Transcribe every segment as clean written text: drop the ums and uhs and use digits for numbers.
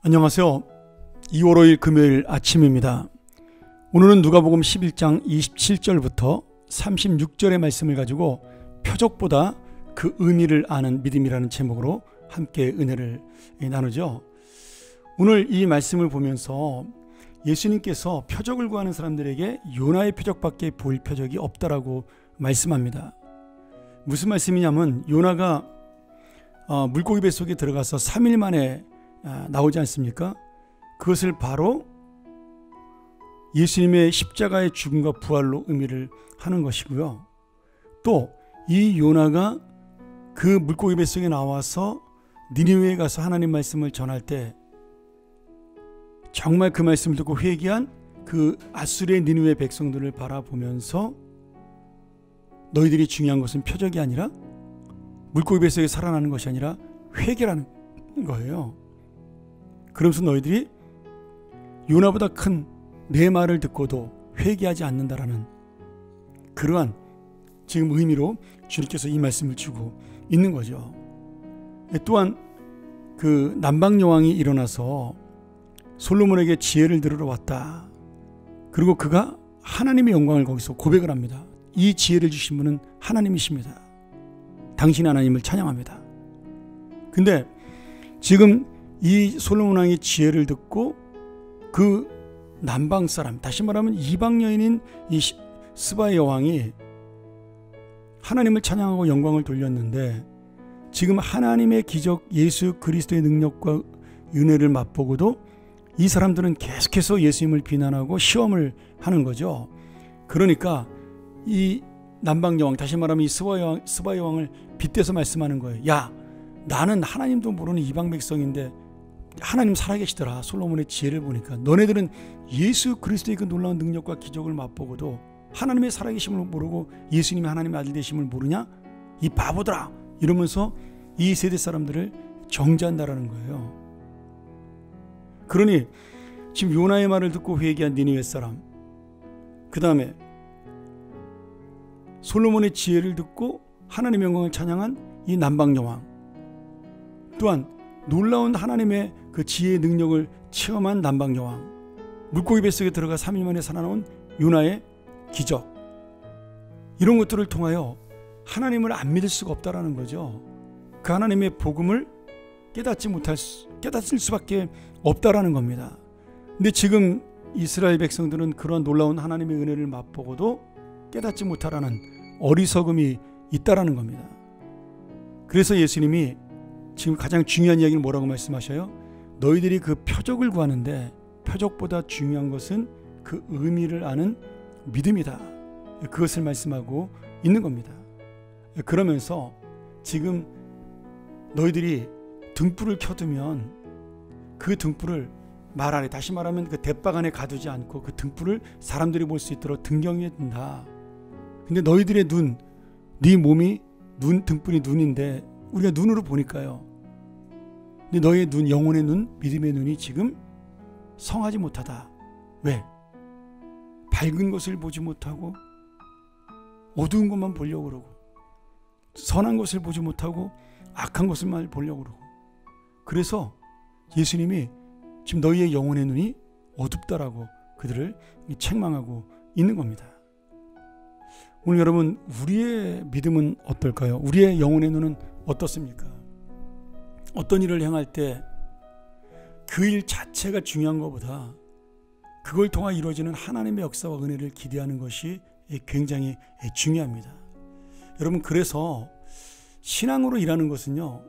안녕하세요. 2월 5일 금요일 아침입니다. 오늘은 누가복음 11장 27절부터 36절의 말씀을 가지고 표적보다 그 의미를 아는 믿음이라는 제목으로 함께 은혜를 나누죠. 오늘 이 말씀을 보면서 예수님께서 표적을 구하는 사람들에게 요나의 표적밖에 보일 표적이 없다라고 말씀합니다. 무슨 말씀이냐면 요나가 물고기 뱃속에 들어가서 3일 만에 나오지 않습니까? 그것을 바로 예수님의 십자가의 죽음과 부활로 의미를 하는 것이고요. 또 이 요나가 그 물고기 뱃속에 나와서 니느웨에 가서 하나님 말씀을 전할 때 정말 그 말씀을 듣고 회개한 그 아수르의 니느웨 백성들을 바라보면서 너희들이 중요한 것은 표적이 아니라 물고기 뱃속에 살아나는 것이 아니라 회개라는 거예요. 그러면서 너희들이 요나보다 큰 내 말을 듣고도 회개하지 않는다라는 그러한 지금 의미로 주님께서 이 말씀을 주고 있는 거죠. 또한 그 남방 여왕이 일어나서 솔로몬에게 지혜를 들으러 왔다. 그리고 그가 하나님의 영광을 거기서 고백을 합니다. 이 지혜를 주신 분은 하나님이십니다. 당신 하나님을 찬양합니다. 근데 지금 이 솔로몬 왕의 지혜를 듣고 그 남방 사람, 다시 말하면 이방 여인인 이 스바의 여왕이 하나님을 찬양하고 영광을 돌렸는데 지금 하나님의 기적 예수 그리스도의 능력과 은혜를 맛보고도 이 사람들은 계속해서 예수님을 비난하고 시험을 하는 거죠. 그러니까 이 남방 여왕, 다시 말하면 이 스바 여왕을 빗대서 말씀하는 거예요. 야, 나는 하나님도 모르는 이방 백성인데 하나님 살아계시더라. 솔로몬의 지혜를 보니까 너네들은 예수 그리스도의 그 놀라운 능력과 기적을 맛보고도 하나님의 살아계심을 모르고 예수님이 하나님의 아들 되심을 모르냐? 이 바보들아! 이러면서 이 세대 사람들을 정죄한다라는 거예요. 그러니 지금 요나의 말을 듣고 회개한 니느웨 사람, 그 다음에 솔로몬의 지혜를 듣고 하나님의 영광을 찬양한 이 남방 여왕, 또한 놀라운 하나님의 그 지혜의 능력을 체험한 남방 여왕, 물고기 뱃속에 들어가 3일 만에 살아나온 요나의 기적, 이런 것들을 통하여 하나님을 안 믿을 수가 없다라는 거죠. 그 하나님의 복음을 깨닫을 수밖에 없다라는 겁니다. 근데 지금 이스라엘 백성들은 그런 놀라운 하나님의 은혜를 맛보고도 깨닫지 못하라는 어리석음이 있다라는 겁니다. 그래서 예수님이 지금 가장 중요한 이야기를 뭐라고 말씀하셔요? 너희들이 그 표적을 구하는데 표적보다 중요한 것은 그 의미를 아는 믿음이다. 그것을 말씀하고 있는 겁니다. 그러면서 지금 너희들이 등불을 켜두면 그 등불을 말 안에, 다시 말하면 그 대박 안에 가두지 않고 그 등불을 사람들이 볼 수 있도록 등경에 둔다. 근데 너희들의 눈, 네 몸이 등불이 눈인데 우리가 눈으로 보니까요. 근데 너의 눈, 영혼의 눈, 믿음의 눈이 지금 성하지 못하다. 왜? 밝은 것을 보지 못하고 어두운 것만 보려고 그러고 선한 것을 보지 못하고 악한 것을만 보려고 그러고, 그래서 예수님이 지금 너희의 영혼의 눈이 어둡다라고 그들을 책망하고 있는 겁니다. 오늘 여러분, 우리의 믿음은 어떨까요? 우리의 영혼의 눈은 어떻습니까? 어떤 일을 행할 때 그 일 자체가 중요한 것보다 그걸 통해 이루어지는 하나님의 역사와 은혜를 기대하는 것이 굉장히 중요합니다. 여러분, 그래서 신앙으로 일하는 것은요,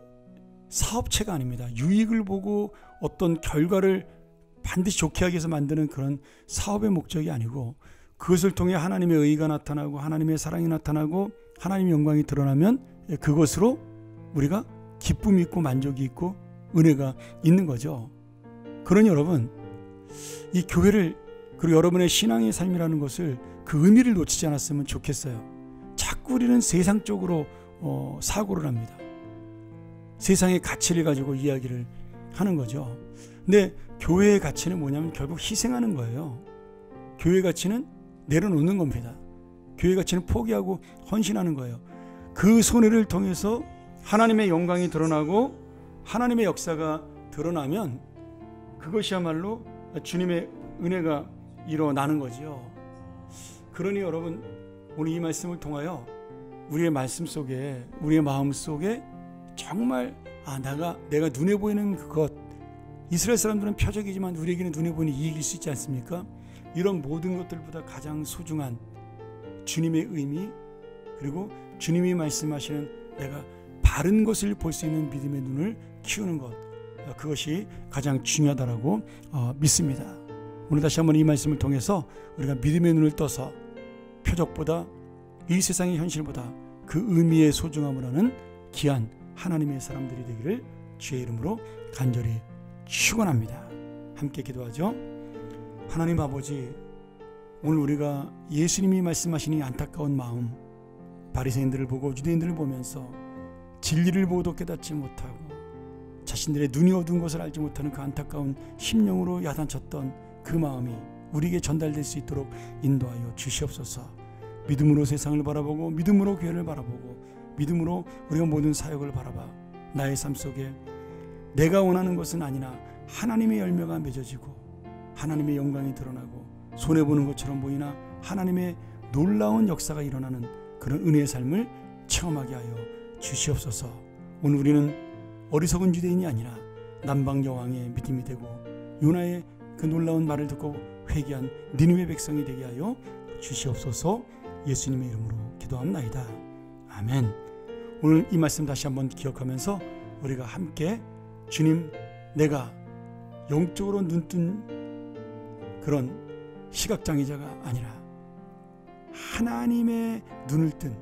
사업체가 아닙니다. 유익을 보고 어떤 결과를 반드시 좋게 하기 위해서 만드는 그런 사업의 목적이 아니고, 그것을 통해 하나님의 의가 나타나고 하나님의 사랑이 나타나고 하나님의 영광이 드러나면 그것으로 우리가 기쁨이 있고 만족이 있고 은혜가 있는 거죠. 그러니 여러분, 이 교회를, 그리고 여러분의 신앙의 삶이라는 것을, 그 의미를 놓치지 않았으면 좋겠어요. 자꾸 우리는 세상적으로 사고를 합니다. 세상의 가치를 가지고 이야기를 하는 거죠. 근데 교회의 가치는 뭐냐면 결국 희생하는 거예요. 교회의 가치는 내려놓는 겁니다. 교회의 가치는 포기하고 헌신하는 거예요. 그 손해를 통해서 하나님의 영광이 드러나고 하나님의 역사가 드러나면 그것이야말로 주님의 은혜가 일어나는 거지요. 그러니 여러분, 오늘 이 말씀을 통하여 우리의 말씀 속에, 우리의 마음 속에 정말 내가 눈에 보이는 그것, 이스라엘 사람들은 표적이지만 우리에게는 눈에 보이는 이익일 수 있지 않습니까? 이런 모든 것들보다 가장 소중한 주님의 의미, 그리고 주님이 말씀하시는 내가 바른 것을 볼 수 있는 믿음의 눈을 키우는 것, 그것이 가장 중요하다라고 믿습니다. 오늘 다시 한번 이 말씀을 통해서 우리가 믿음의 눈을 떠서 표적보다, 이 세상의 현실보다 그 의미의 소중함을 아는 귀한 하나님의 사람들이 되기를 주의 이름으로 간절히 축원합니다. 함께 기도하죠. 하나님 아버지, 오늘 우리가 예수님이 말씀하시니 안타까운 마음, 바리새인들을 보고 유대인들을 보면서 진리를 보고도 깨닫지 못하고 자신들의 눈이 어두운 것을 알지 못하는 그 안타까운 심령으로 야단쳤던 그 마음이 우리에게 전달될 수 있도록 인도하여 주시옵소서. 믿음으로 세상을 바라보고, 믿음으로 교회를 바라보고, 믿음으로 우리가 모든 사역을 바라봐 나의 삶 속에 내가 원하는 것은 아니나 하나님의 열매가 맺어지고 하나님의 영광이 드러나고 손해보는 것처럼 보이나 하나님의 놀라운 역사가 일어나는 그런 은혜의 삶을 체험하게 하여 주시옵소서. 오늘 우리는 어리석은 유대인이 아니라 남방 여왕의 믿음이 되고 요나의 그 놀라운 말을 듣고 회개한 니느웨 백성이 되게 하여 주시옵소서. 예수님의 이름으로 기도합나이다. 아멘. 오늘 이 말씀 다시 한번 기억하면서 우리가 함께 주님, 내가 영적으로 눈뜬 그런 시각장애자가 아니라 하나님의 눈을 뜬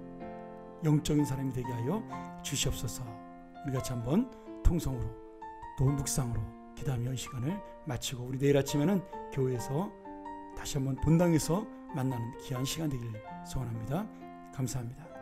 영적인 사람이 되게 하여 주시옵소서. 우리 같이 한번 통성으로 또 묵상으로 기도하며 이 시간을 마치고 우리 내일 아침에는 교회에서 다시 한번 본당에서 만나는 귀한 시간 되기를 소원합니다. 감사합니다.